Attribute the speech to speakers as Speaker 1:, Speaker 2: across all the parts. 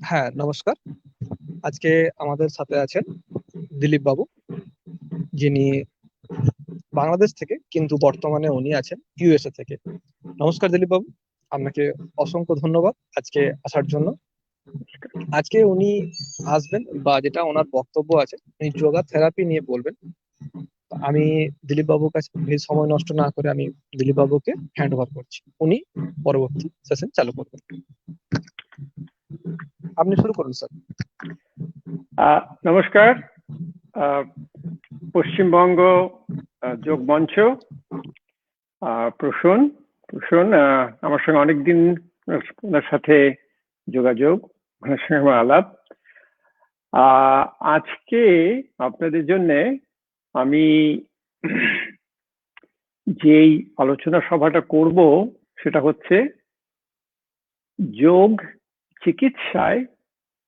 Speaker 1: হ্যাঁ, নমস্কার। আজকে আমাদের সাথে আছেন দিলীপ বাবু, যিনি বাংলাদেশ থেকে, কিন্তু বর্তমানে উনি আছেন ইউএসএ থেকে। নমস্কার দিলীপ বাবু, আপনাকে অসংখ্য ধন্যবাদ আজকে আসার জন্য। আজকে উনি আসবেন, বা যেটা ওনার বক্তব্য আছে, উনি যোগা থেরাপি নিয়ে বলবেন। আমি দিলীপ বাবুর কাছে বেশি সময় নষ্ট না করে আমি দিলীপ বাবুকে হ্যান্ড ওভার করছি। উনি পরবর্তী সেশন চালু করবেন। আপনি শুরু করুন স্যার।
Speaker 2: নমস্কার। পশ্চিমবঙ্গ যোগ মঞ্চ, প্রসূন আমার সঙ্গে অনেকদিন ওনার সাথে যোগাযোগ, ওনার সঙ্গে আমার আলাপ। আজকে আপনাদের জন্য আমি যেই আলোচনা সভাটা করব সেটা হচ্ছে যোগ চিকিৎসায়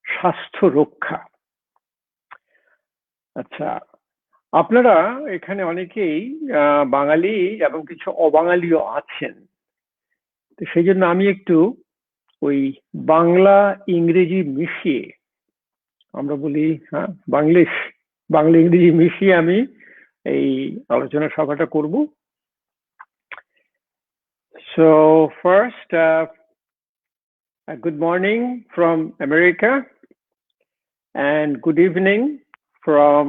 Speaker 2: স্বাস্থ্য রক্ষা। আচ্ছা, আপনারা এখানে অনেকেই বাঙালি এবং কিছু অবাঙালিও আছেন, তো সেই জন্য আমি একটু ওই বাংলা ইংরেজি মিশিয়ে, আমরা বলি বাংলা ইংরেজি মিশিয়ে আমি এই আলোচনা সভাটা করব। So first, good morning from America and good evening from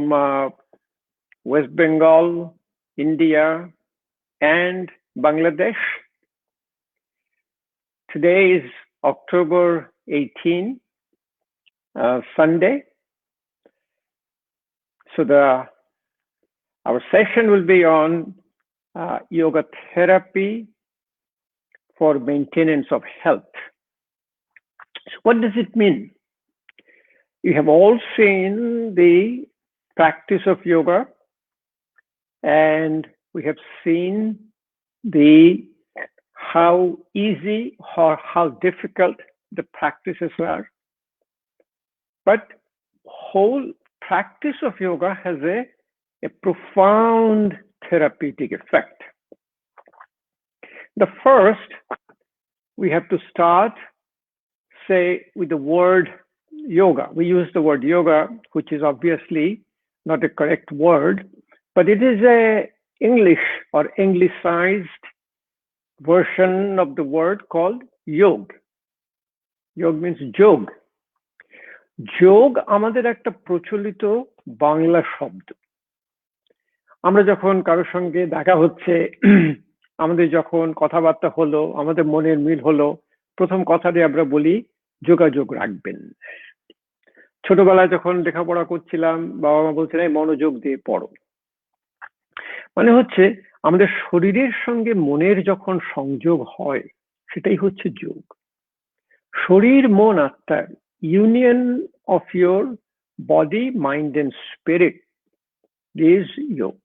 Speaker 2: West Bengal, India, and Bangladesh. Today is October 18, Sunday. So our session will be on yoga therapy for maintenance of health. So what does it mean? You have all seen the practice of yoga, and we have seen how easy or how difficult the practices are. But whole practice of yoga has a profound therapeutic effect. The first, we have to start, say, with the word yoga. We use the word yoga, which is obviously not a correct word, but it is a English or Anglicized version of the word called yog. Yog means jog. যোগ আমাদের একটা প্রচলিত বাংলা শব্দ। আমরা যখন কারোর সঙ্গে দেখা হচ্ছে, আমাদের যখন কথাবার্তা হলো, আমাদের মনের মিল হলো, প্রথম কথাটি আমরা বলি যোগাযোগ রাখবেন। ছোটবেলায় যখন লেখাপড়া করছিলাম, বাবা মা বলছিলেন মনোযোগ দিয়ে পড়ো। মানে হচ্ছে আমাদের শরীরের সঙ্গে মনের যখন সংযোগ হয়, সেটাই হচ্ছে যোগ। শরীর মন আত্মার union of your body, mind, and spirit is yoga.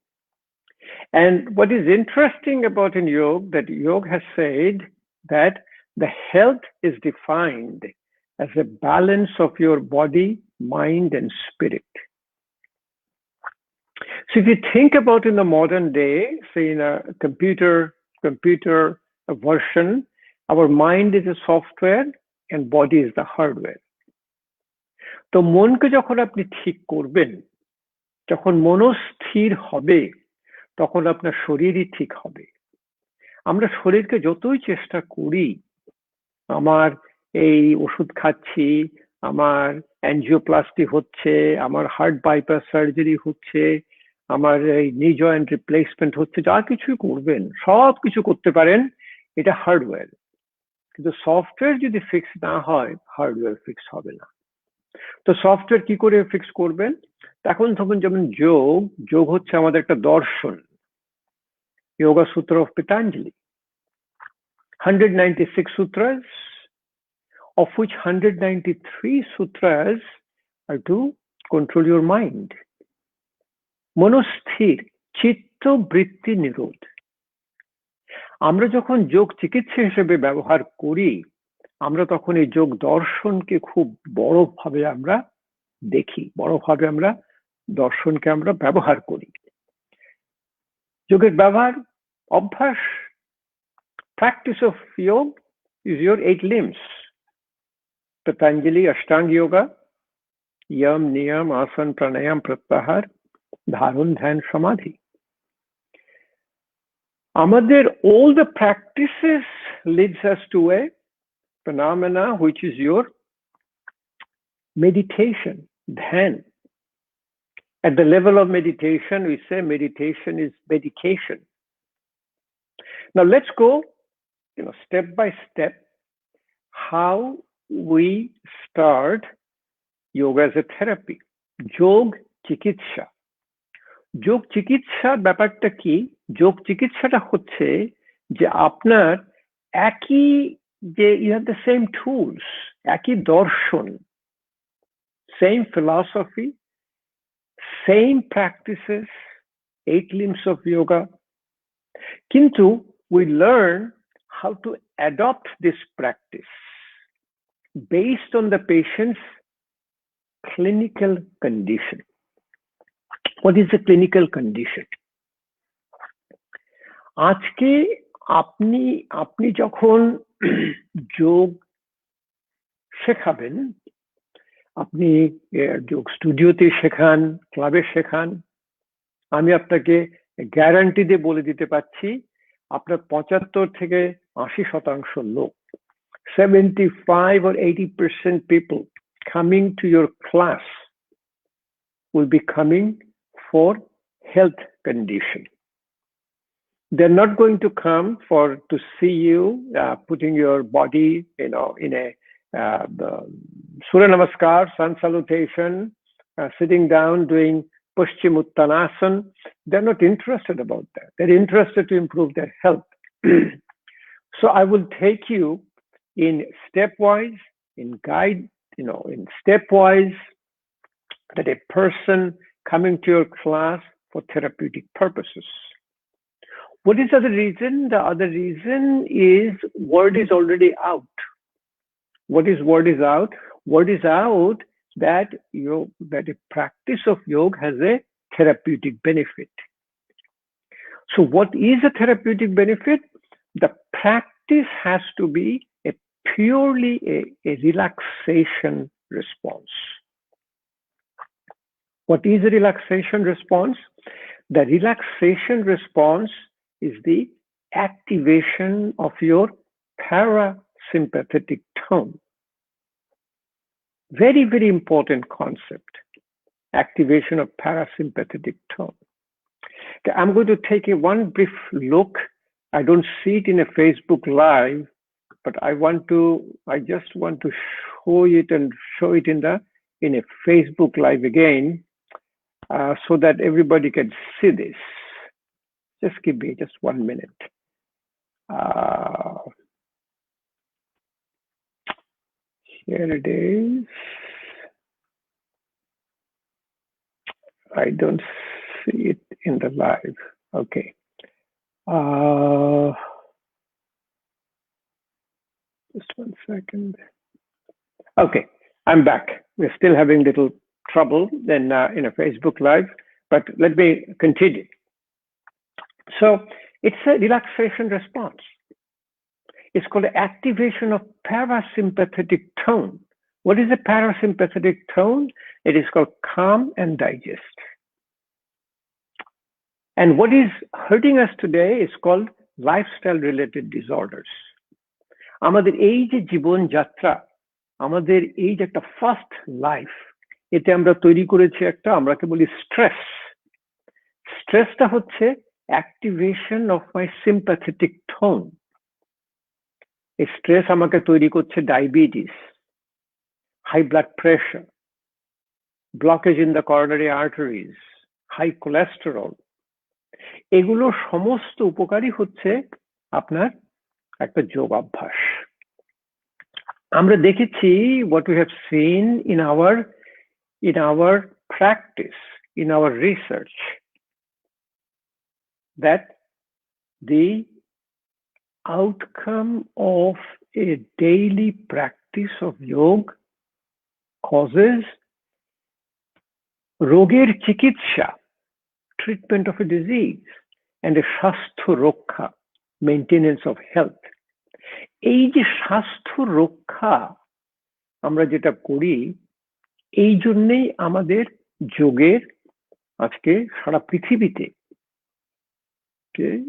Speaker 2: And what is interesting about in yoga, that yoga has said that the health is defined as a balance of your body, mind, and spirit. So if you think about in the modern day, say in a computer version, our mind is a software and body is the hardware. তো মনকে যখন আপনি ঠিক করবেন, যখন মনস্থির হবে, তখন আপনার শরীরই ঠিক হবে। আমরা শরীরকে যতই চেষ্টা করি, আমার এই ওষুধ খাচ্ছি, আমার অ্যাঞ্জিওপ্লাস্টি হচ্ছে, আমার হার্ট বাইপাস সার্জারি হচ্ছে, আমার এই নি জয়েন্ট রিপ্লেসমেন্ট হচ্ছে, যা কিছু করবেন সব কিছু করতে পারেন, এটা হার্ডওয়্যার। কিন্তু সফটওয়্যার যদি ফিক্স না হয়, হার্ডওয়্যার ফিক্স হবে না। তো সফটওয়্যার কি করে ফিক্স করবেন? এখন তখন যেমন যোগ হচ্ছে আমাদের একটা দর্শন, yoga sutra of Patanjali, 196 sutras, of which 193 sutras are to control your mind. মনস্থির, চিত্ত বৃত্তি নিরোধ। আমরা যখন যোগ চিকিৎসা হিসেবে ব্যবহার করি, আমরা তখন এই যোগ দর্শনকে খুব বড়ভাবে আমরা দেখি, বড়ভাবে আমরা দর্শনকে আমরা ব্যবহার করি। যোগের ব্যবহার, অভ্যাস, practice of yoga is your 8 limbs. Patanjali Ashtanga Yoga, Yam, Niyam, Asan, Pranayam, Pratyahar, Dharun, Dhyan, Samadhi. All the practices leads us to a phenomena which is your meditation, dhyan. At the level of meditation, we say meditation is medication. Now let's go, step by step, how we start yoga as a therapy. Yog Chikitsa. যোগ চিকিৎসার ব্যাপারটা কি? যোগ চিকিৎসাটা হচ্ছে যে আপনার একই যে you have the same tools, একই দর্শন, same philosophy, same practices, 8 limbs of yoga. কিন্তু we learn how to adopt this practice based on the patient's clinical condition. What is the clinical condition? আজকে আপনি যখন যোগ শেখাবেন, আপনি যোগ স্টুডিওতে শেখান, ক্লাবে শেখান, আমি আপনাকে গ্যারান্টি দিয়ে বলে দিতে পারছি আপনার 75 থেকে 80% লোক, 75 or 80% people coming to your class will be coming for health condition. They're not going to come to see you putting your body, in a Surya Namaskar, sun salutation, sitting down, doing Paschimottanasana. They're not interested about that. They're interested to improve their health. So I will take you in stepwise, in stepwise, that a person coming to your class for therapeutic purposes. What is the other reason? The other reason is word is already out. What is word is out? Word is out that that a practice of yoga has a therapeutic benefit. So what is a therapeutic benefit? The practice has to be purely a relaxation response. What is a relaxation response? The relaxation response is the activation of your parasympathetic tone. Very, very important concept. Activation of parasympathetic tone. Okay, I'm going to take one brief look. I don't see it in a Facebook Live, but I just want to show it in a Facebook Live again, so that everybody can see this. Just give me just 1 minute. Here it is. I don't see it in the live. Okay. Just 1 second. Okay, I'm back. We're still having little trouble in a Facebook Live, but let me continue. So it's a relaxation response. It's called activation of parasympathetic tone. What is a parasympathetic tone? It is called calm and digest. And what is hurting us today is called lifestyle related disorders. আমাদের এই যে জীবন যাত্রা, আমাদের এই যে একটা fast life, এতে আমরা তৈরি করেছি আমরাকে বলি স্ট্রেস। স্ট্রেসটা হচ্ছে activation of my sympathetic tone. এই স্ট্রেস আমাকে তৈরি করছে diabetes, high blood pressure, blockage in the coronary arteries, high cholesterol. এগুলো সমস্ত উপকারী হচ্ছে আপনার একটা যোগ অভ্যাস। আমরা দেখেছি what we have seen in our practice, in our research, that the outcome of a daily practice of yoga causes রোগের চিকিৎসা, treatment of a disease, and a স্বাস্থ্য রক্ষা, maintenance of health. এই যে স্বাস্থ্য রক্ষা, আমরা যেটা করি, এই জন্যেই আমাদের যোগের আজকে সারা পৃথিবীতে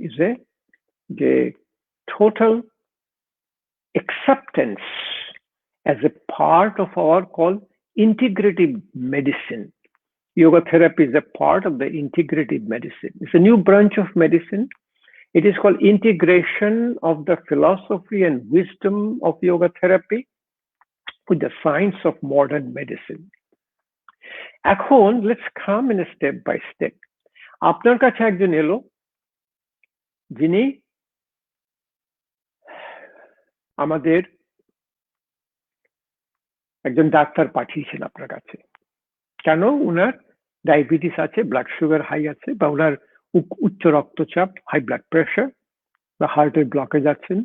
Speaker 2: is a total acceptance as a part of our called integrative medicine. Yoga therapy is a part of the integrative medicine. It's a new branch of medicine. It is called integration of the philosophy and wisdom of yoga therapy with the science of modern medicine. এখন let's come in a step by step. আপনার কাছে একজন এলো যিনি আমাদের একজন doctor পাঠিয়েছেন আপনার কাছে। কেন? উনার ডায়াবেটিস আছে, ব্লাড সুগার হাই আছে, বা উনার উচ্চ রক্তচাপ, হাই ব্লাড প্রেশার, বা হার্টের ব্লকেজ আছেন।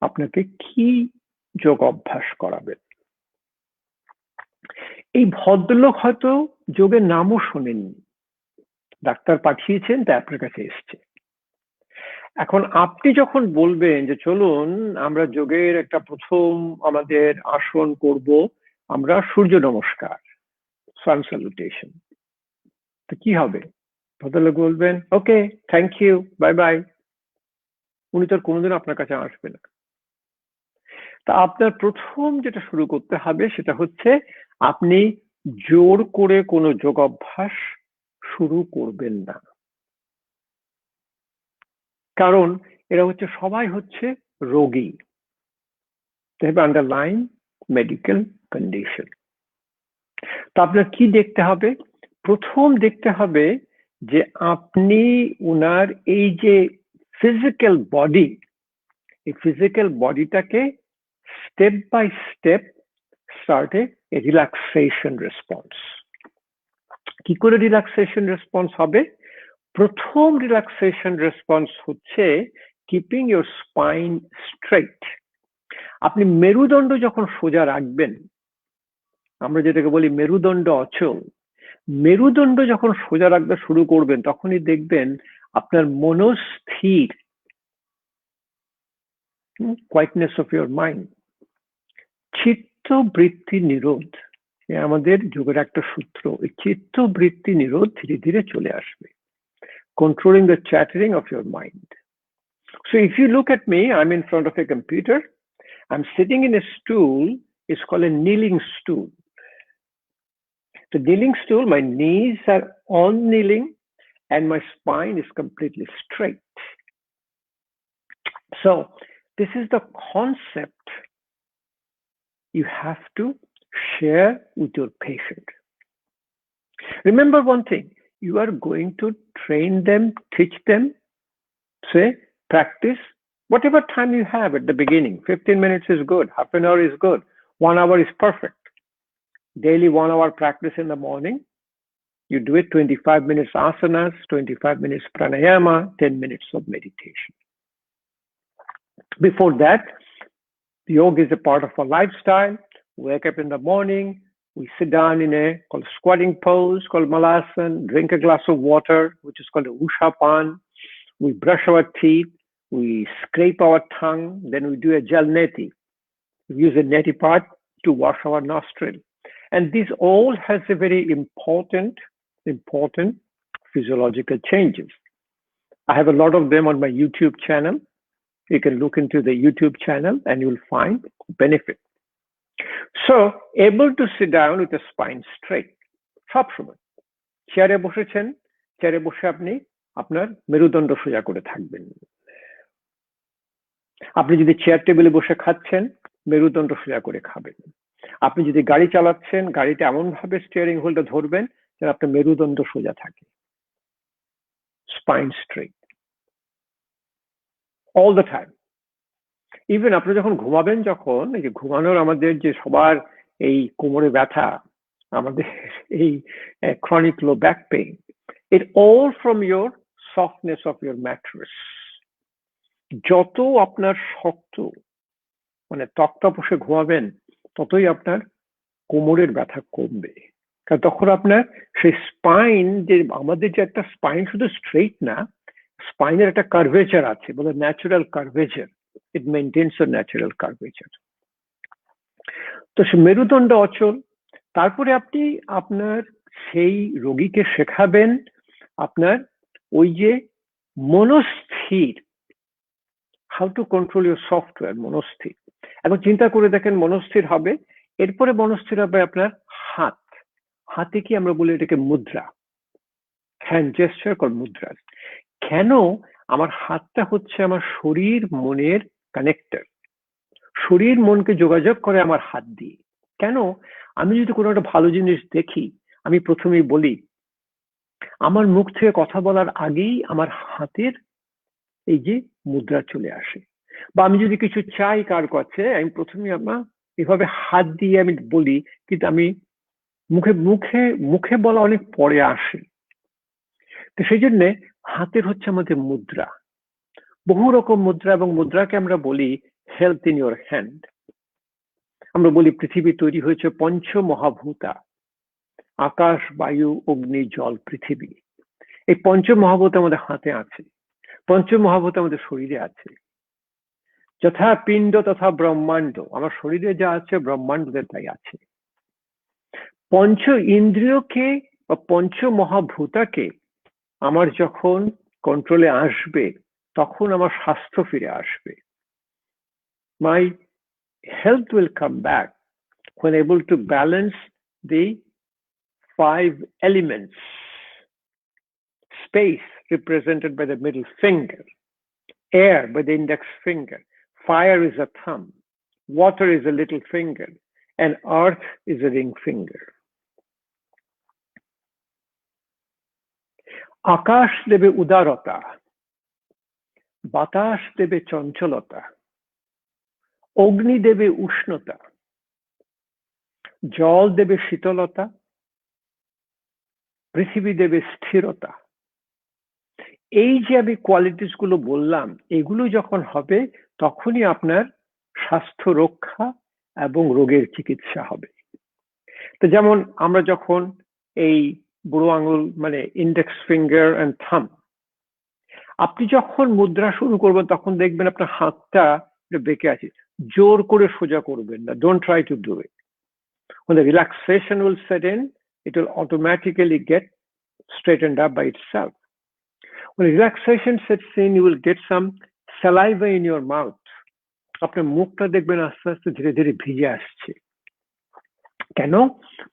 Speaker 2: আপনাকে কি যোগ অভ্যাস করাবেন? এই ভদ্রলোক হয়তো যোগের নামও শোনেননি, ডাক্তার পাঠিয়েছেন তাই আপনার কাছে এসছে। এখন আপনি যখন বলবেন যে চলুন আমরা যোগের একটা প্রথম আমাদের আসন করব, আমরা সূর্য নমস্কার, সান স্যালুটেশন, তো কি হবে? ভদ্রলোক বলবেন ওকে, থ্যাংক ইউ, বাই বাই। উনি তো কোনোদিন আপনার কাছে আসবে না। তা আপনার প্রথম যেটা শুরু করতে হবে সেটা হচ্ছে আপনি জোর করে কোনো যোগ অভ্যাস শুরু করবেন না। কারণ এরা হচ্ছে সবাই হচ্ছে রোগী, আন্ডারলাইন মেডিকেল কন্ডিশন। তো আপনার কি দেখতে হবে? প্রথম দেখতে হবে যে আপনি উনার এই যে ফিজিক্যাল বডি, এই ফিজিক্যাল বডিটাকে step by step start a relaxation response. কি করে রিল্যাক্সেশন রেসপন্স হবে? প্রথম রিল্যাক্সেশন রেসপন্স হচ্ছে কিপিং ইউর স্পাইন স্ট্রেট। আপনি মেরুদণ্ড যখন সোজা রাখবেন, আমরা যেটাকে বলি মেরুদণ্ড অচল, মেরুদণ্ড যখন সোজা রাখতে শুরু করবেন তখনই দেখবেন আপনার মনস্থির, কোয়াইটনেস অফ ইউর মাইন্ড, চিত্তবৃত্তি নিরোধ, আমাদের যোগের একটা সূত্র, এই চিত্তবৃত্তি নিরোধ ধীরে ধীরে চলে আসবে। Controlling the chattering of your mind. So if you look at me, I'm in front of a computer, I'm sitting in a stool, it's called a kneeling stool. The kneeling stool, my knees are on kneeling and my spine is completely straight. So this is the concept you have to share with your patient. Remember one thing, you are going to train them, teach them, say, practice, whatever time you have at the beginning. 15 minutes is good, half an hour is good, 1 hour is perfect. Daily 1 hour practice in the morning. You do it 25 minutes asanas, 25 minutes pranayama, 10 minutes of meditation. Before that, yoga is a part of our lifestyle. Wake up in the morning, we sit down in a called squatting pose, called malasana, drink a glass of water, which is called a ushapan. We brush our teeth, we scrape our tongue, then we do a jal neti. We use a neti part to wash our nostril. And this all has a very important physiological changes. I have a lot of them on my YouTube channel. You can look into the YouTube channel and you'll find benefit. So, able to sit down with the spine straight. সব সময় চেয়ারে বসেছেন, চেয়ারে বসে আপনি আপনার মেরুদণ্ড সোজা করে থাকবেন। আপনি যদি চেয়ার টেবিলে বসে খাচ্ছেন, মেরুদণ্ড সোজা করে খাবেন। আপনি যদি গাড়ি চালাচ্ছেন, গাড়িতে এমন ভাবে স্টিয়ারিং হুইলটা ধরবেন যেন আপনার মেরুদণ্ড সোজা থাকে, spine straight all the time. Even আপনি যখন ঘুমাবেন, যখন এই যে ঘুমানোর আমাদের যে সবার এই কোমরে ব্যথা, আমাদের এই chronic low back pain, it all from your softness of your mattress. যত আপনার শক্ত মানে তক্তা বসে ঘুমাবেন ততই আপনার কোমরের ব্যথা কমবে। কারণ তখন আপনার সেই স্পাইন, যে আমাদের যে একটা স্পাইন শুধু স্ট্রেট না, স্পাইনের একটা কার্ভেচার আছে, বলে natural curvature, it maintains a natural curvature. তো সে মেরুদণ্ড অচল। তারপরে আপনি আপনার সেই রোগীকে শেখাবেন আপনার ওই যে মনস্থির, how to control your software, মনস্থির। এখন চিন্তা করে দেখেন, মনস্থির হবে, এরপরে মনস্থির হবে আপনার হাত। হাতে কি আমরা বলি এটাকে মুদ্রা, হ্যান্ড জেস্টার কল মুদ্রা। কেন? আমার হাতটা হচ্ছে আমার শরীর মনের কানেক্টর, শরীর মনকে যোগাযোগ করে আমার হাত দিয়ে। কেন? আমি যদি কোনো একটা ভালো জিনিস দেখি, আমি প্রথমেই বলি, আমার মুখ থেকে কথা বলার আগেই আমার হাতের এই যে মুদ্রা চলে আসে। বা আমি যদি কিছু চাই কার কাছে, আমি প্রথমে আমার এভাবে হাত দিয়ে আমি বলি, কিন্তু আমি মুখে মুখে মুখে বলা অনেক পরে আসে। তো সেই জন্য হাতের হচ্ছে আমাদের মুদ্রা, বহু রকম মুদ্রা, এবং মুদ্রাকে আমরা বলি হেলথ ইন ইউর হ্যান্ড। আমরা বলি পৃথিবী তৈরি হয়েছে পঞ্চ মহাভূতা, আকাশ, বায়ু, অগ্নি, জল, পৃথিবী। এই পঞ্চ মহাভূত আমাদের হাতে আছে, পঞ্চ মহাভূত আমাদের শরীরে আছে। যথা পিণ্ড তথা ব্রহ্মাণ্ড, আমার শরীরে যা আছে ব্রহ্মাণ্ডদের তাই আছে। পঞ্চ ইন্দ্রিয়কে বা পঞ্চ মহাভূতাকে আমার যখন কন্ট্রোলে আসবে, তখন আমার স্বাস্থ্য ফিরে আসবে। মাই health will come back when able to balance the 5 elements. Space represented by the middle finger, air by the index finger, fire is a thumb, water is a little finger, and earth is a ring finger. আকাশ দেবে উদারতা, বাতাস দেবে চঞ্চলতা, অগ্নি দেবে উষ্ণতা, জল দেবে শীতলতা, পৃথিবী দেবে স্থিরতা। এই যে আমি কোয়ালিটিস গুলো বললাম, এগুলো যখন হবে তখনই আপনার স্বাস্থ্য রক্ষা এবং রোগের চিকিৎসা হবে। তো যেমন আমরা যখন এই বুড়ো আঙুল মানে ইন্ডেক্স ফিঙ্গার এন্ড থাম্ব, আপনি যখন মুদ্রা শুরু করবেন তখন দেখবেন আপনার হাতটা বেঁকে আছে, জোর করে সোজা করবেন না, don't try to do it. When the relaxation will set in, it will automatically get straightened up by itself. When relaxation sets in, you will get some saliva in your mouth. আপনার মুখটা দেখবেন আস্তে আস্তে ধীরে ধীরে ভিজে আসছে। কেন?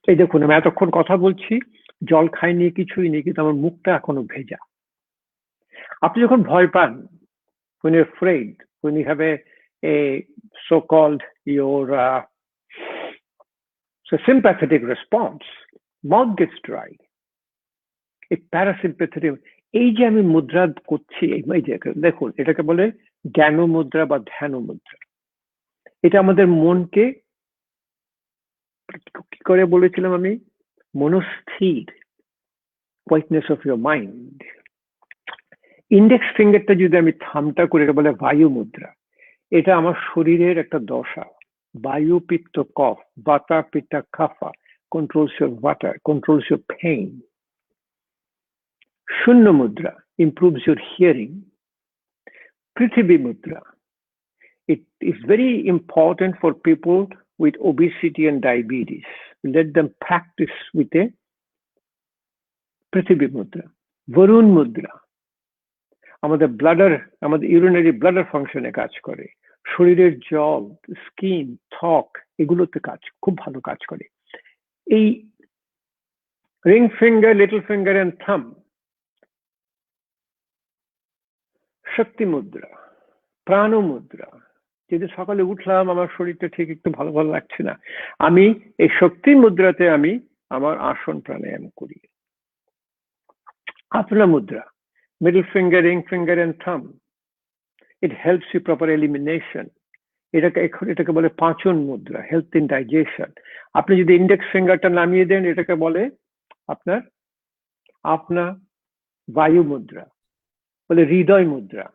Speaker 2: এই দেখুন, আমি এতক্ষণ কথা বলছি, জল খাইনি, কিছুই নেই, কিন্তু আমার মুখটা এখনো ভেজা। আপনি যখন ভয় পান, when you're afraid, when you have a so-called your sympathetic response, mouth gets dry. এই প্যারাসিম্প্যাথেটিক, এই যে আমি মুদ্রা করছি, এই যে দেখুন, এটাকে বলে জ্ঞান মুদ্রা বা ধ্যান মুদ্রা। এটা আমাদের মনকে কি করে বলেছিলাম আমি, মনস্থির, whiteness of your mind. Index ফিঙ্গারটা যদি আমি থামটা করে, এটা বলে বায়ু মুদ্রা। এটা আমার শরীরের একটা দশা, বায়ু পিত্ত কফ, বাতা পিত্তা কাফা, controls your water, controls your pain. Shunya mudra improves your hearing. Prithvi mudra, it is very important for people with obesity and diabetes. Let them practice with a Prithvi mudra. Varun mudra, আমাদের bladder, আমাদের urinary bladder ফাংশনে কাজ করে, শরীরের জল, skin, ত্বক, এগুলোতে কাজ খুব ভালো কাজ করে। এই ring finger, little finger and thumb, শক্তি মুদ্রা, প্রাণ মুদ্রা। যদি সকালে উঠলাম আমার শরীরটা ঠিক একটু ভালো ভালো লাগছে না, আমি এই শক্তি মুদ্রাতে আমি আমার আসন প্রাণায়াম করি। আপনা মুদ্রা, middle finger, ring finger and thumb, it helps you proper elimination. এটাকে বলে পাচন মুদ্রা, হেলথ ইন ডাইজেশন। আপনি যদি ইন্ডেক্স ফিঙ্গারটা নামিয়ে দেন, এটাকে বলে আপনার আপনা বায়ু মুদ্রা, বলে হৃদয় মুদ্রা।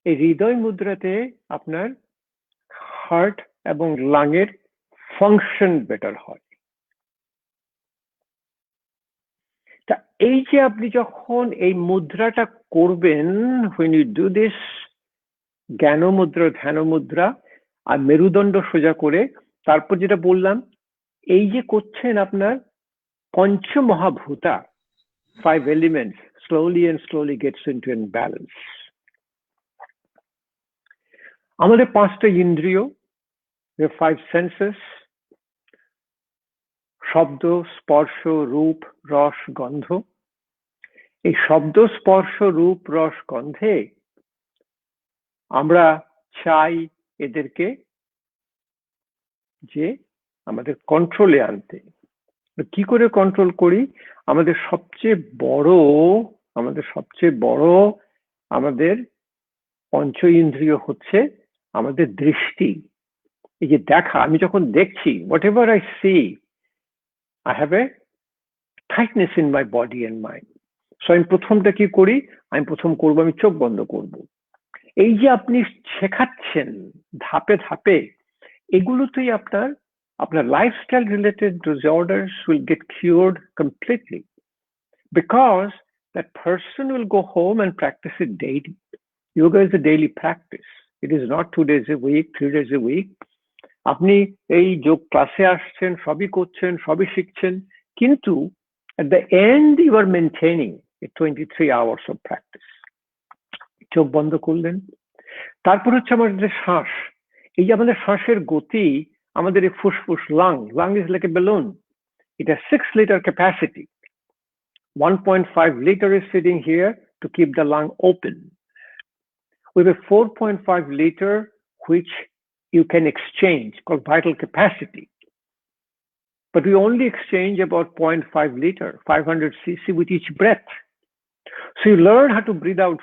Speaker 2: এই হৃদয় মুদ্রাতে আপনার হার্ট এবং লাংয়ের ফাংশন বেটার হয়। তা এই যে আপনি যখন এই মুদ্রাটা করবেন, when you do this জ্ঞান মুদ্রা, ধ্যান মুদ্রা, আর মেরুদণ্ড সোজা করে, তারপর যেটা বললাম, এই যে করছেন আপনার পঞ্চমহাভূতা, 5 elements, slowly and slowly gets into imbalance. আমাদের 5টা ইন্দ্রিয়, we have 5 senses, শব্দ, স্পর্শ, রূপ, রস, গন্ধ। এই শব্দ, স্পর্শ, রূপ, রস, গন্ধে আমরা চাই এদেরকে যে আমাদের কন্ট্রোলে আনতে। কি করে কন্ট্রোল করি? আমাদের সবচেয়ে বড় আমাদের পঞ্চ ইন্দ্রিয় হচ্ছে আমাদের দৃষ্টি। এই যে দেখা, আমি যখন দেখছি, whatever I see, I have a tightness in my body and mind. So আমি প্রথমটা কি করি? আমি চোখ বন্ধ করব। এই যে আপনি শেখাচ্ছেন ধাপে ধাপে, এগুলোতেই আপনার lifestyle related disorders will get cured completely, because that person will go home and practice it daily. Yoga is a daily practice. It is not 2 days a week, 3 days a week. আপনি এই যোগ ক্লাসে আসছেন, সবই করছেন, সবই শিখছেন, কিন্তু at the end you are maintaining a 23 hours of practice. চোখ বন্ধ করলেন। তারপর হচ্ছে আমাদের শ্বাস। এই যে আমাদের শ্বাসের গতি, আমাদের এই ফুসফুস, lung is like a balloon. It has 6 liter capacity. 1.5 liter is sitting here to keep the lung open. With a 4.5 liter which you can exchange, called vital capacity. But we only exchange about 0.5 liter, 500 cc with each breath. So you learn how to breathe out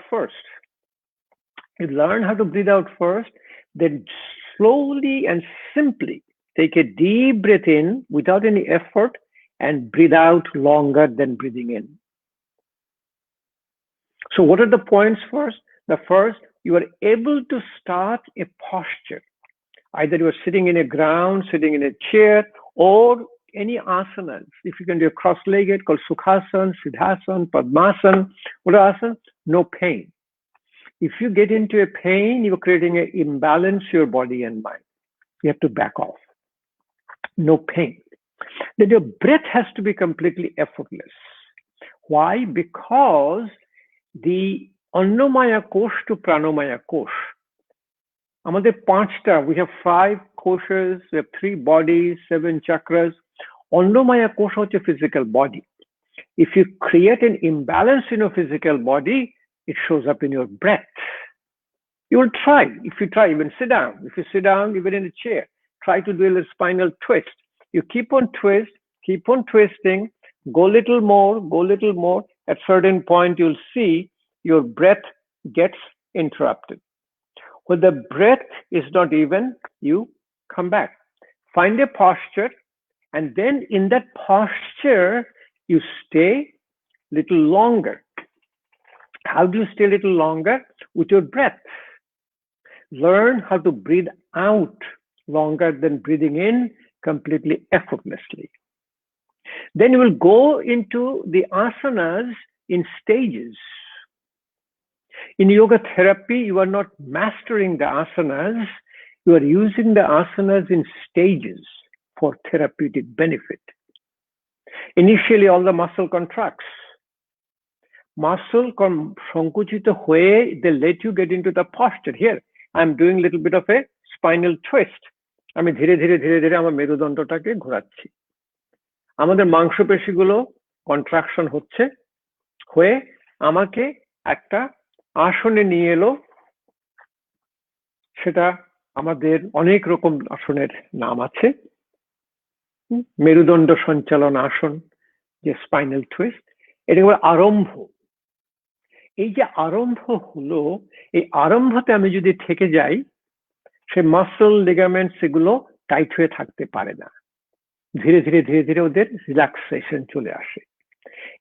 Speaker 2: first. Then slowly and simply take a deep breath in without any effort and breathe out longer than breathing in. So what are the points first? The first, you are able to start a posture. Either you are sitting in a ground, sitting in a chair, or any asanas. If you can do a cross-legged called Sukhasana, Siddhasana, Padmasana, what are asanas? No pain. If you get into a pain, you're creating an imbalance to your body and mind. You have to back off. No pain. Then your breath has to be completely effortless. Why? Because the Annamaya Kosh to Pranamaya Kosh. আমাদের 5টা, we have 5 koshas, we have 3 bodies, 7 chakras. Annamaya Kosha হচ্ছে physical body. If you create an imbalance in your physical body, it shows up in your breath. You will try. If you try, even sit down. If you sit down, even in a chair, try to do a little spinal twist. You keep on twisting, go little more. At certain point, you'll see your breath gets interrupted. When the breath is not even, you come back. Find a posture, and then in that posture, you stay little longer. How do you stay a little longer? With your breath. Learn how to breathe out longer than breathing in, completely effortlessly. Then you will go into the asanas in stages. In yoga therapy, you are not mastering the asanas, you are using the asanas in stages for therapeutic benefit. Initially, all the muscle contracts. Muscle sankuchita hoye, they let you get into the posture. Here, I'm doing a little bit of a spinal twist. আমি ধীরে ধীরে আমার মেরুদণ্ডটাকে ঘোরাচ্ছি। আমাদের মাংসপেশিগুলো contraction হয়ে আমাকে একটা আসনে নিয়ে এলো। সেটা আমাদের অনেক রকম আসনের নাম আছে। মেরুদণ্ড সঞ্চালন আসন, যে স্পাইনাল টুইস্ট, এটা হলো আরম্ভ। এই যে আরম্ভ হলো, এই আরম্ভতে আমি যদি থেকে যাই, সে মাসল লিগামেন্টস এগুলো টাইট হয়ে থাকতে পারে না। ধীরে ধীরে ওদের রিল্যাক্সেশন চলে আসে।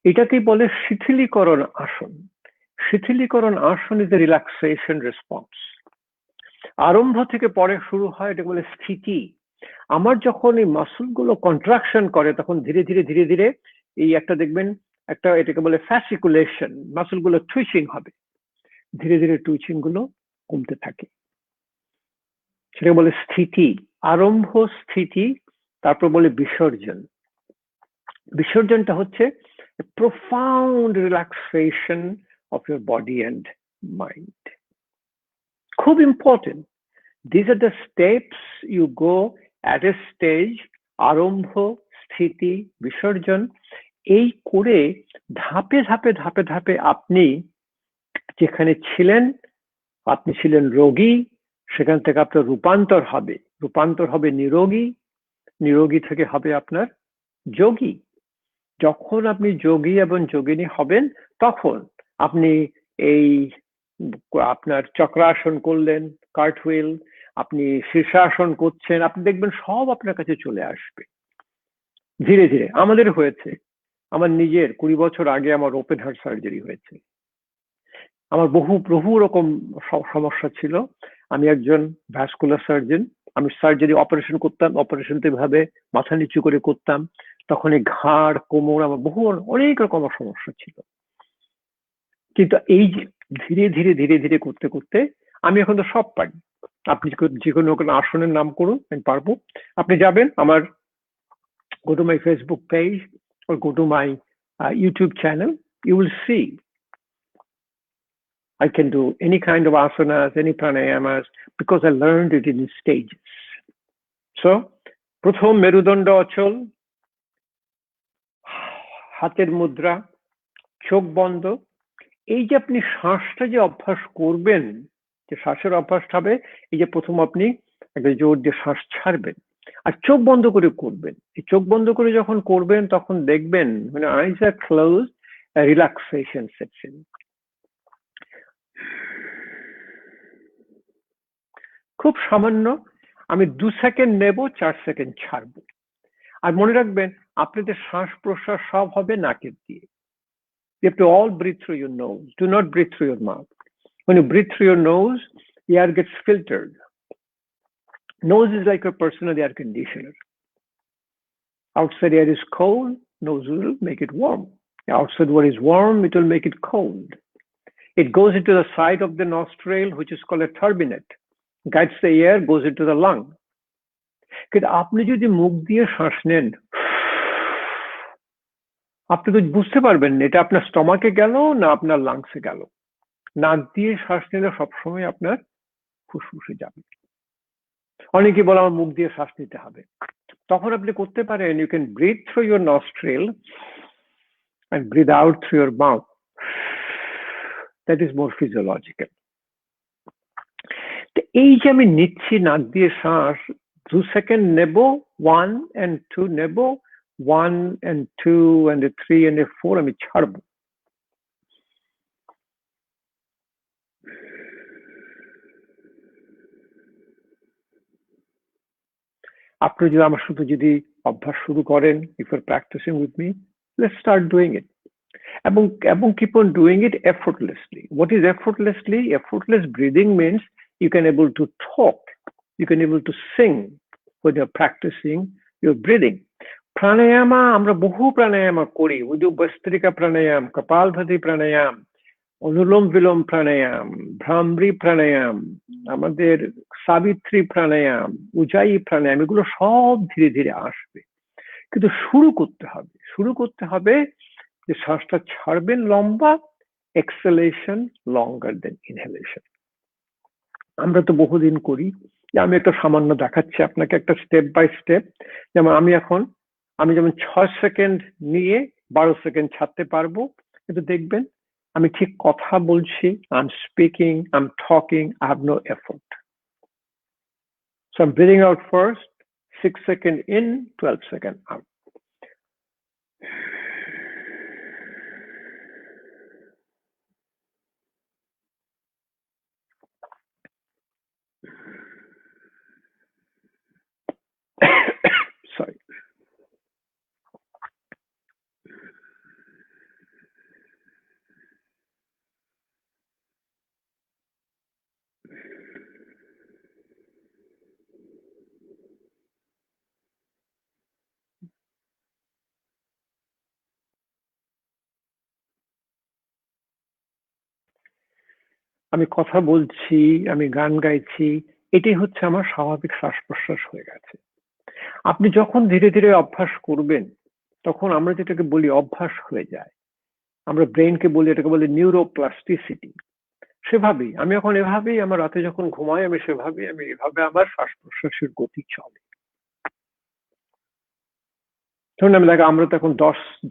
Speaker 2: এটাকেই বলে শিথিলীকরণ আসন। শিথিলীকরণ আসন ইজ দ্য রিল্যাক্সেশন রেসপন্স। আরম্ভ থেকে পরে শুরু হয়, এটা বলে স্থিতি। আমার যখন এই মাসল গুলো কন্ট্রাকশন করে, তখন ধীরে ধীরে এই একটা দেখবেন, এটাকে বলে ফ্যাসিকুলেশন, মাসল গুলো টুইচিং হবে। ধীরে ধীরে টুইচিং গুলো কমতে থাকে, সেটাকে বলে স্থিতি। আরম্ভ স্থিতি, তারপর বলে বিসর্জন। বিসর্জনটা হচ্ছে profound relaxation of your body and mind. খুব important. These are the steps you go at a stage. আরম্ভ, স্থিতি, বিসর্জন। এই করে ধাপে ধাপে ধাপে ধাপে আপনি যেখানে ছিলেন, আপনি ছিলেন রোগী, সেখান থেকে আপনার রূপান্তর হবে। রূপান্তর হবে নিরোগী, নিরোগী থেকে হবে আপনার যোগী। যখন আপনি যোগী এবং যোগিনী হবেন, তখন আপনি এই আপনার চক্রাসন করলেন, কার্টহুইল, আপনি শীর্ষাসন করছেন, আপনি দেখবেন সব আপনার কাছে চলে আসবে ধীরে ধীরে। আমাদের হয়েছে, আমার নিজের 20 বছর আগে আমার ওপেন হার্ট সার্জারি হয়েছে। আমার বহু রকম সমস্যা ছিল। আমি একজন ভ্যাসকুলার সার্জন, আমি সার্জারি অপারেশন করতাম, অপারেশন তো এভাবে মাথা নিচু করে করতাম। তখন এই ঘাড়, কোমর, আমার অনেক রকম সমস্যা ছিল। কিন্তু এই যে ধীরে ধীরে ধীরে ধীরে করতে করতে আমি এখন তো সব পারি। আপনি যে কোনো আসনের নাম করুন, আমি পারবো। আপনি যাবেন আমার go to my Facebook page or go to my YouTube channel, you will see I can do any kind of asanas, any pranayamas, because I learned it in stages. So, প্রথম মেরুদণ্ড অচল, হাতের মুদ্রা, চোখ বন্ধ। এই যে আপনি শ্বাসটা যে অভ্যাস করবেন, যে শ্বাসের অভ্যাসটা হবে, এই যে প্রথম আপনি একটা জোর দিয়ে শ্বাস ছাড়বেন আর চোখ বন্ধ করে করবেন। এই চোখ বন্ধ করে যখন করবেন তখন দেখবেন মানে আইজ আর ক্লোজ, রিল্যাক্সেশন সেটস ইন। খুব সামান্য, আমি 2 সেকেন্ড নেব, 4 সেকেন্ড ছাড়বো। আর মনে রাখবেন আপনাদের শ্বাস প্রশ্বাস সব হবে নাকের দিয়ে। You have to all breathe through your nose. Do not breathe through your mouth. When you breathe through your nose, the air gets filtered. Nose is like a personal air conditioner. Outside air is cold, nose will make it warm. Outside what is warm, it will make it cold. It goes into the side of the nostril, which is called a turbinate. Guides the air, goes into the lung. কিন্তু আপনি যদি মুখ দিয়ে শ্বাস নেন, আপনি তো বুঝতে পারবেন না এটা আপনার স্টমাকে গেল না আপনার লাংসে গেল। নাক দিয়ে শ্বাস নিলে সবসময় আপনার ফুসফুসে যাবে। অনেকে বলে আমার মুখ দিয়ে শ্বাস নিতে হবে, তখন আপনি করতে পারেন you can breathe through your nostril and breathe out through your mouth. That is more physiological. তো এই যে আমি নিচ্ছি নাক দিয়ে শ্বাস, 2 সেকেন্ড নেব, 1 and 2 নেব, 1 and 2 and 3 and 4 আমি ছাড়বো। আপনি যদি আমার সাথে যদি অভ্যাস শুরু করেন, if you're practicing with me, let's start doing it. এবং keep on doing it effortlessly. What is effortlessly? Effortless breathing means you can able to talk, you can able to sing when you're practicing your breathing. Pranayama, আমরা বহু প্রাণায়াম করি। We do Bhastrika Pranayam, Kapalbhati Pranayam, অনুলোম বিলোম প্রাণায়াম, ভ্রামরি প্রাণায়াম, আমাদের সাবিত্রী প্রাণায়াম, উজাই প্রাণায়াম, এগুলো সব ধীরে ধীরে আসবে। কিন্তু শুরু করতে হবে যে শ্বাসটা ছাড়বেন লম্বা, এক্সহেলেশন লঙ্গার দেন ইনহেলেশন। আমরা তো বহুদিন করি। আমি একটা সামান্য দেখাচ্ছি আপনাকে, একটা স্টেপ বাই স্টেপ। যেমন আমি যেমন 6 সেকেন্ড নিয়ে 12 সেকেন্ড ছাড়তে পারবো, কিন্তু দেখবেন আমি ঠিক কথা বলছি, I'm speaking, I'm talking, I have no effort. So I'm breathing out first, 6 seconds in, 12 seconds out. Sorry. আমি কথা বলছি, আমি গান গাইছি, এটাই হচ্ছে আমার স্বাভাবিক শ্বাস প্রশ্বাস হয়ে গেছে। আপনি যখন ধীরে ধীরে অভ্যাস করবেন, তখন আমরা যেটাকে বলি অভ্যাস হয়ে যায়। আমরা ব্রেনকে বলি, এটাকে বলি নিউরোপ্লাস্টিসিটি। সেভাবেই আমি এখন এভাবেই আমার রাতে যখন ঘুমাই, আমি এভাবে আমার শ্বাস প্রশ্বাসের গতি চলে। ধরুন আমরা তো এখন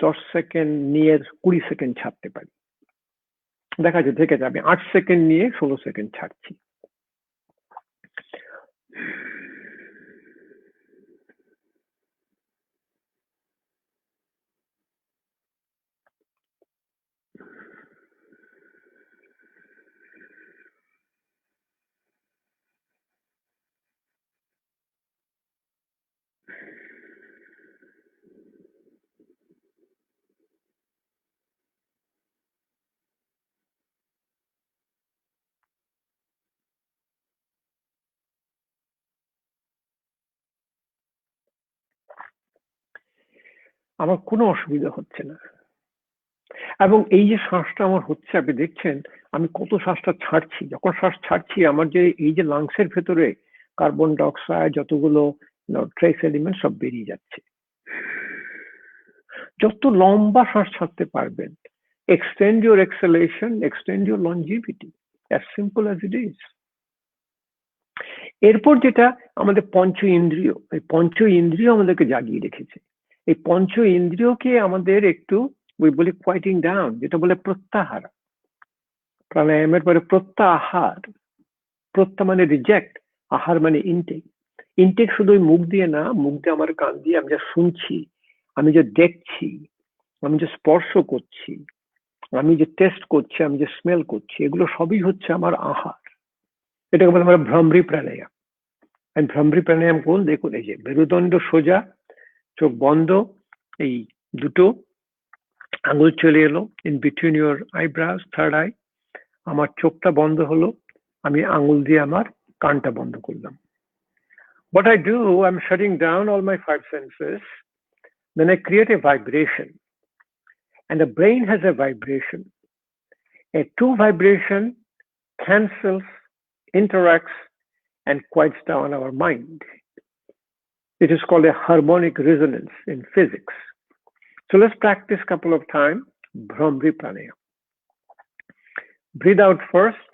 Speaker 2: 10 সেকেন্ড নিয়ে 20 সেকেন্ড ছাড়তে পারি। দেখা যাচ্ছে ঠিক আছে, আমি 8 সেকেন্ড নিয়ে 16 সেকেন্ড ছাড়ছি। আমার কোনো অসুবিধা হচ্ছে না, এবং এই যে শ্বাসটা আমার হচ্ছে, আপনি দেখছেন আমি কত শ্বাসটা ছাড়ছি। যখন শ্বাস ছাড়ছি, আমার যে এই যে লাংসের ভেতরে কার্বন ডাইঅক্সাইড যতগুলো ট্রেস এলিমেন্ট সব বেরিয়ে যাচ্ছে। যত লম্বা শ্বাস ছাড়তে পারবেন, extend your exhalation, extend your longevity, as simple as it is. এরপর যেটা আমাদের পঞ্চ ইন্দ্রিয়, এই পঞ্চ ইন্দ্রিয় আমাদেরকে জাগিয়ে রেখেছে। এই পঞ্চ ইন্দ্রিয়কে আমাদের একটু বলি কোয়াইটিং ডাউন, যেটা বলে প্রত্যাহার। প্রাণায়ামের পরে প্রত্যাহার। প্রত্যা মানে রিজেক্ট, আহার মানে ইনটেক। ইনটেক শুধু ওই মুখ দিয়ে না, মুখ দিয়ে আমার কান দিয়ে আমি যা শুনছি, আমি যা দেখছি, আমি যে স্পর্শ করছি, আমি যে টেস্ট করছি, আমি যে স্মেল করছি, এগুলো সবই হচ্ছে আমার আহার। এটাকে বলে আমরা ভ্রমরি প্রাণায়াম। আমি ভ্রমরি প্রাণায়াম করুন, দেখুন এই যে মেরুদণ্ড সোজা, চোখ বন্ধ, এই দুটো আঙুল চলে এলো in between your eyebrows, third eye. আমার চোখটা বন্ধ হলো, আমি আঙুল দিয়ে আমার কানটা বন্ধ করলাম। What I do, I'm shutting down all my 5 senses. Then I create a vibration, and the brain has a vibration. A 2 vibration cancels, interacts, and quiets down our mind. It is called a harmonic resonance in physics. So let's practice a couple of times Brahmari Pranayama. Breathe out first.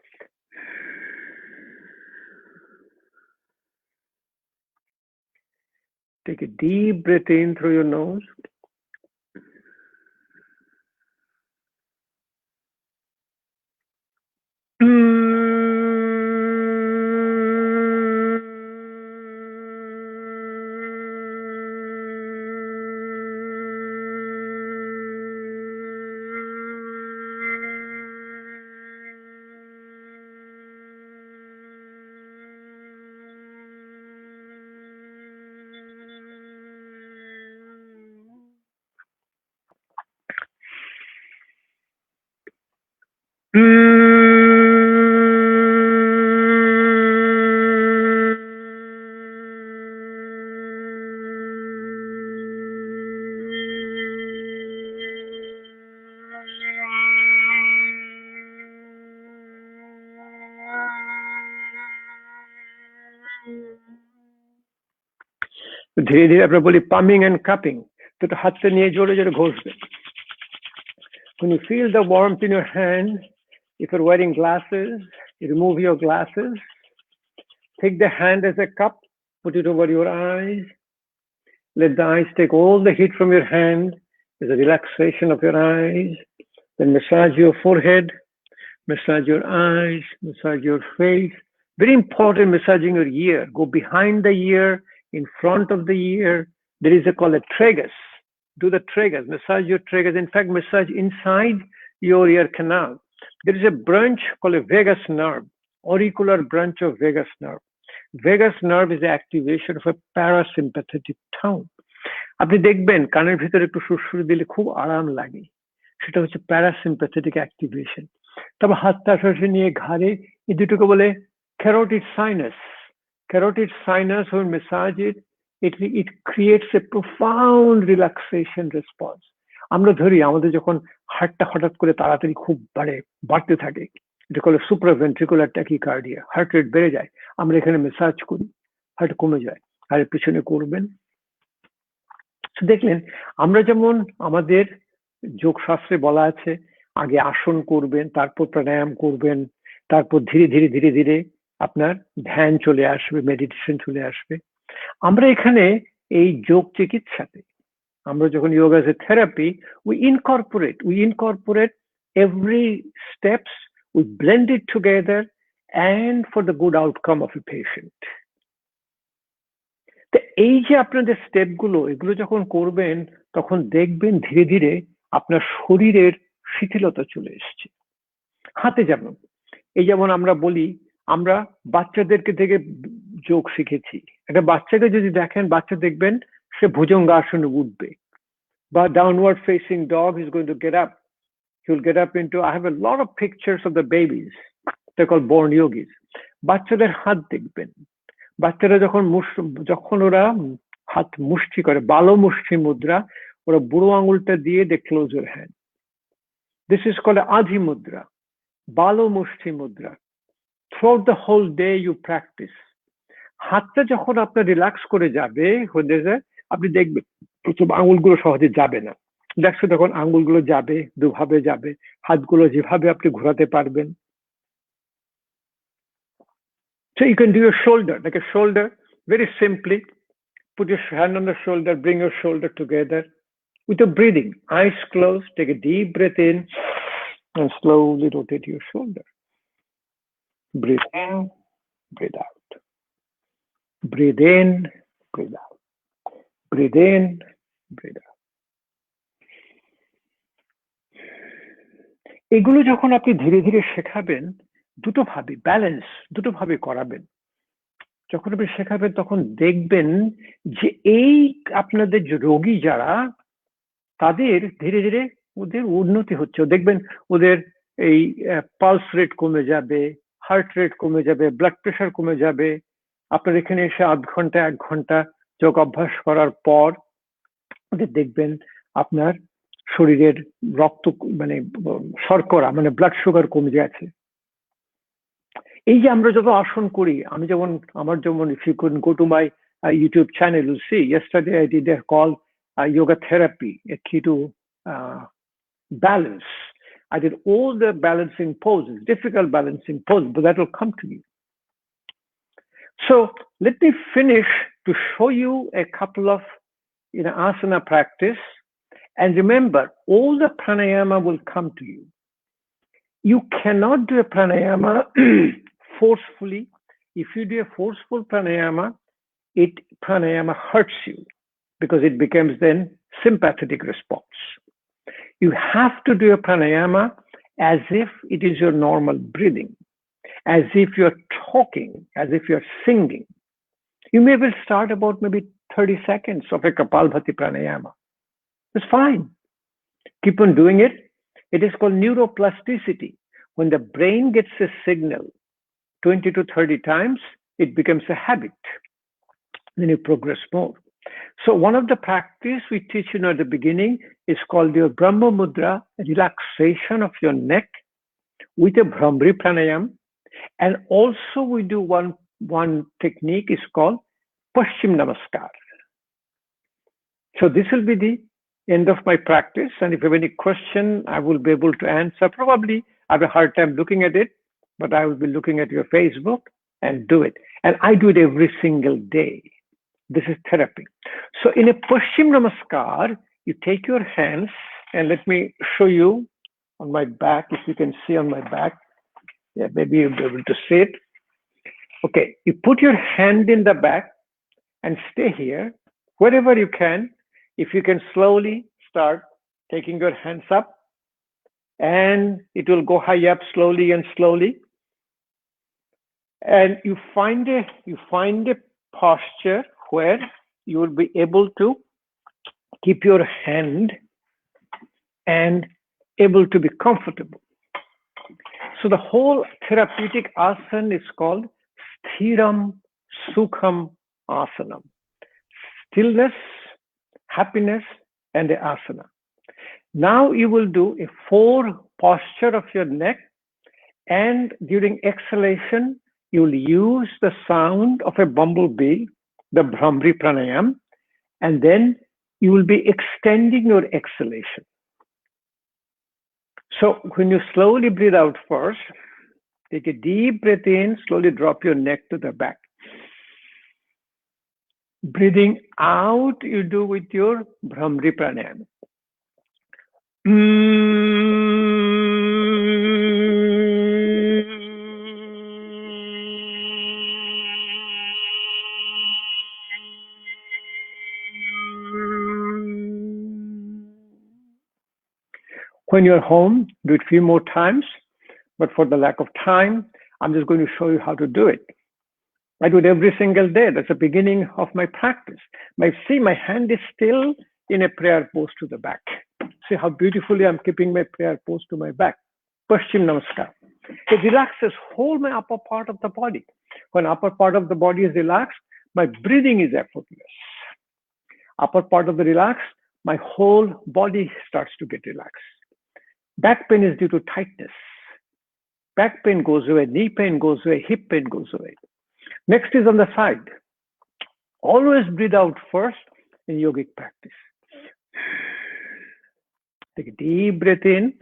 Speaker 2: Take a deep breath in through your nose. ধীরে ধীরে আমরা বলি পামিং and cupping, দুটো হাতটা নিয়ে জোরে জোরে ঘষবে। When you feel the warmth in your hand, if you're wearing glasses, you remove your glasses, take the hand as a cup, put it over your eyes, let the eyes take all the heat from your hand. There's a relaxation of your eyes. Then massage your forehead, massage your eyes, massage your face. Very important, massaging your ear. Go behind the ear, in front of the ear. There is called a tragus. Do the tragus, massage your tragus. In fact, massage inside your ear canal. There is a branch called a vagus nerve, auricular branch of vagus nerve. Vagus nerve is the activation of a parasympathetic tone. আপনি দেখবেন কানের ভিতরে একটু সুরসুরি দিলে খুব আরাম লাগে, সেটা হচ্ছে প্যারাসিম্প্যাথেটিক অ্যাক্টিভেশন। তারপর হাতটা সরাসরি নিয়ে ঘাড়ে, এই দুটোকে বলে carotid sinus. Carotid sinus, when massage it creates a profound relaxation response. আমরা ধরি আমাদের যখন হার্টটা হঠাৎ করে তাড়াতাড়ি খুব বাড়তে থাকে, এটা হলো সুপ্রাভেন্ট্রিকুলার ট্যাকিকার্ডিয়া, হার্ট রেট বেড়ে যায়। আমরা এখানে মেসাজ করি, হার্ট কমে যায়। আর পিছনে করবেন। দেখলেন, আমরা যেমন আমাদের যোগশাস্ত্রে বলা আছে আগে আসন করবেন, তারপর প্রাণায়াম করবেন, তারপর ধীরে ধীরে ধীরে ধীরে আপনার ধ্যান চলে আসবে, মেডিটেশন চলে আসবে। আমরা এখানে এই যোগ চিকিৎসাতে, আমরা যখন yoga as a therapy, we incorporate every steps, we blend it together and for the good outcome of a patient. তো এই যে আপনাদের স্টেপগুলো, এগুলো যখন করবেন তখন দেখবেন ধীরে ধীরে আপনার শরীরের শিথিলতা চলে এসছে। হাতে যেমন, এই যেমন আমরা বলি, আমরা বাচ্চাদেরকে থেকে যোগ শিখেছি। একটা বাচ্চাকে যদি দেখেন, বাচ্চা দেখবেন সে ভুজঙ্গাসনে উঠবে, বা downward facing dog is going to get up. He'll get up into, I have a lot of pictures of the babies. They're called born yogis. বাচ্চাদের হাত দেখবেন, বাচ্চারা যখন ওরা হাত মুষ্টি করে, বালো মুষ্টি মুদ্রা, ওরা বুড়ো আঙুলটা দিয়ে they close your hand. This is called adhi mudra, বালো মুষ্টি মুদ্রা. Throughout the whole day you practice. হাতটা যখন আপনার রিল্যাক্স করে যাবে, আপনি দেখবেন প্রথম আঙুলগুলো সহজে যাবে না, দেখছো তখন আঙুলগুলো যাবে, দুভাবে যাবে, হাতগুলো যেভাবে আপনি ঘোরাতে পারবেন। So you can do your shoulder, like a shoulder, very simply. Put your hand on the shoulder, bring your shoulder together with the breathing. Eyes closed, take a deep breath in and slowly rotate your shoulder. Breathe in, breathe out. Breathe in, breathe out. Breathe in, breathe out. এগুলো যখন আপনি ধীরে ধীরে শেখাবেন, দুটো ভাবে করাবেন। যখন আপনি শেখাবেন তখন দেখবেন যে এই আপনাদের যে রোগী যারা, তাদের ধীরে ধীরে ওদের উন্নতি হচ্ছে। দেখবেন ওদের এই পালস রেট কমে যাবে, হার্ট রেট কমে যাবে, ব্লাড প্রেশার কমে যাবে। আপনার এখানে এসে 1 ঘন্টা 1 ঘন্টা যোগ অভ্যাস করার পর ওদের দেখবেন আপনার শরীরের রক্ত মানে শর্করা মানে ব্লাড সুগার কমে গেছে। এই যে আমরা যত আসন করি, আমার যেমন if you could go to my YouTube channel, you'll see yesterday I did a call yoga therapy, a key to balance. I did all the balancing poses, difficult balancing poses, but that will come to you. So let me finish to show you a couple of asana practice. And remember, all the pranayama will come to you. You cannot do a pranayama forcefully. If you do a forceful pranayama hurts you because it becomes then sympathetic response. You have to do a pranayama as if it is your normal breathing, as if you're talking, as if you're singing. You may well start about maybe 30 seconds of a Kapalbhati pranayama. It's fine. Keep on doing it. It is called neuroplasticity. When the brain gets a signal 20 to 30 times, it becomes a habit. Then you progress more. So one of the practice we teach you at the beginning is called your Brahma Mudra, relaxation of your neck with a Brahmari Pranayama. And also we do one technique is called Paschimbanga Namaskar. So this will be the end of my practice. And if you have any question, I will be able to answer. Probably I have a hard time looking at it, but I will be looking at your Facebook and do it. And I do it every single day. This is therapy. So in a Paschimbanga Namaskar, you take your hands, and let me show you on my back, if you can see on my back. Yeah, maybe you'll be able to see it. Okay, you put your hand in the back and stay here wherever you can. If you can slowly start taking your hands up, and it will go high up slowly and slowly. And you find a posture where you will be able to keep your hand and able to be comfortable. So the whole therapeutic asana is called Sthiram Sukham Asanam. Stillness, happiness, and the asana. Now you will do a 4 posture of your neck And during exhalation, you'll use the sound of a bumblebee, the Brahmari Pranayama, and then you will be extending your exhalation. So when you slowly breathe out first, take a deep breath in, slowly drop your neck to the back. Breathing out, you do with your Brahmari Pranayama. When you're home, do it a few more times, but for the lack of time, I'm just going to show you how to do it. I do it every single day. That's the beginning of my practice. See, my hand is still in a prayer pose to the back. See how beautifully I'm keeping my prayer pose to my back. Paschimbanga Namaskar. It relaxes whole my upper part of the body. When upper part of the body is relaxed, my breathing is effortless. Upper part of the relaxed, my whole body starts to get relaxed. Back pain is due to tightness. Back pain goes away, knee pain goes away, hip pain goes away. Next is on the side. Always breathe out first in yogic practice. Take a deep breath in.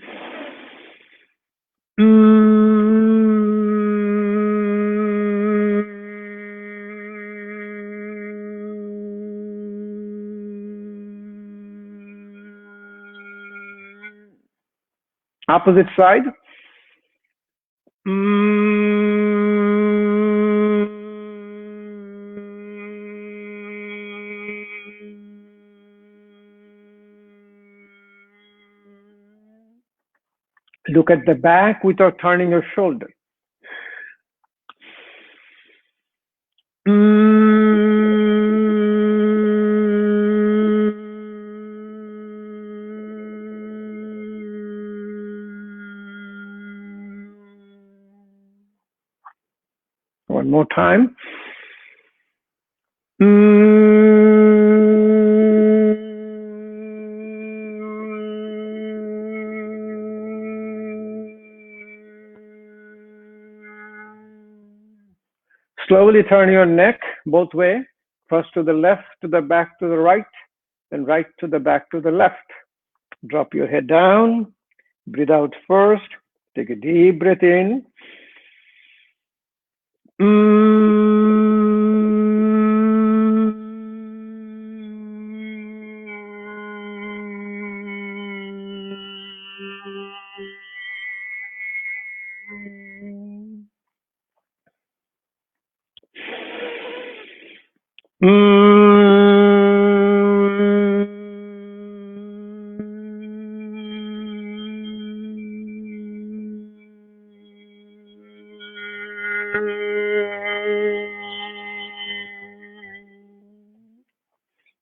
Speaker 2: Opposite side. Look at the back without turning your shoulder. One more time. Slowly turn your neck both ways, first to the left, to the back, to the right, then right to the back, to the left. Drop your head down, breathe out first, take a deep breath in.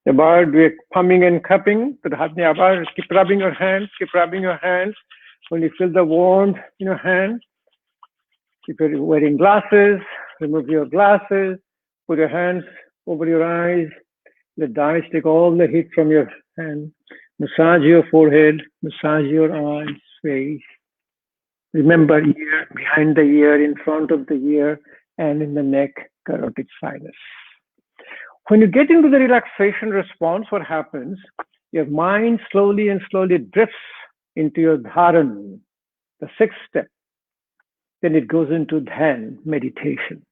Speaker 2: About we're humming and cupping, keep rubbing your hands, keep rubbing your hands. When you feel the warmth in your hands, if you're wearing glasses, remove your glasses, put your hands over your eyes, let the eyes take all the heat from your hand. Massage your forehead, massage your eyes, face. Remember, ear, behind the ear, in front of the ear, and in the neck, carotid sinus. When you get into the relaxation response, what happens? Your mind slowly and slowly drifts into your dharan, the sixth step. Then it goes into dhyan, meditation.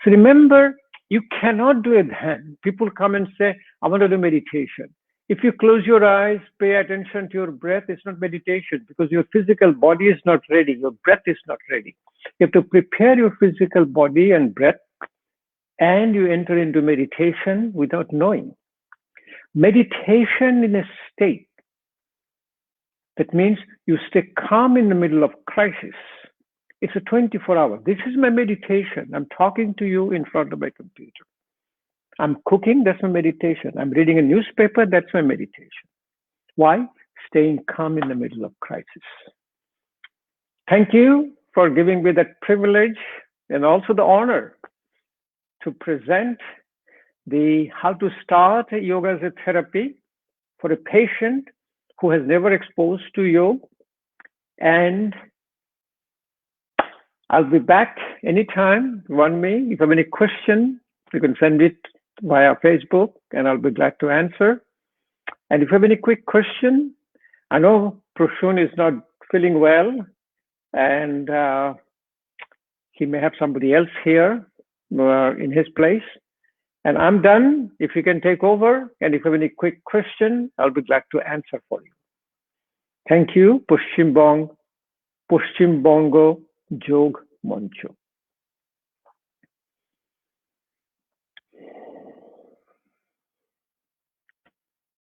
Speaker 2: So remember, you cannot do a dhyan. People come and say, I want to do meditation. If you close your eyes, pay attention to your breath, it's not meditation because your physical body is not ready. Your breath is not ready. You have to prepare your physical body and breath, and you enter into meditation without knowing. Meditation in a state, that means you stay calm in the middle of crisis. It's a 24-hour. This is my meditation. I'm talking to you in front of my computer. I'm cooking, that's my meditation. I'm reading a newspaper, that's my meditation. Why? Staying calm in the middle of crisis. Thank you for giving me that privilege and also the honor to present the how to start yoga as a therapy for a patient who has never exposed to yoga and I'll be back anytime you want me. If you have any question, you can send it via Facebook and I'll be glad to answer. And if you have any quick question, I know Prashun is not feeling well and he may have somebody else here in his place. And I'm done. If you can take over, and if you have any quick question, I'll be glad to answer for you. Thank you. Paschimbanga Yog Mancha.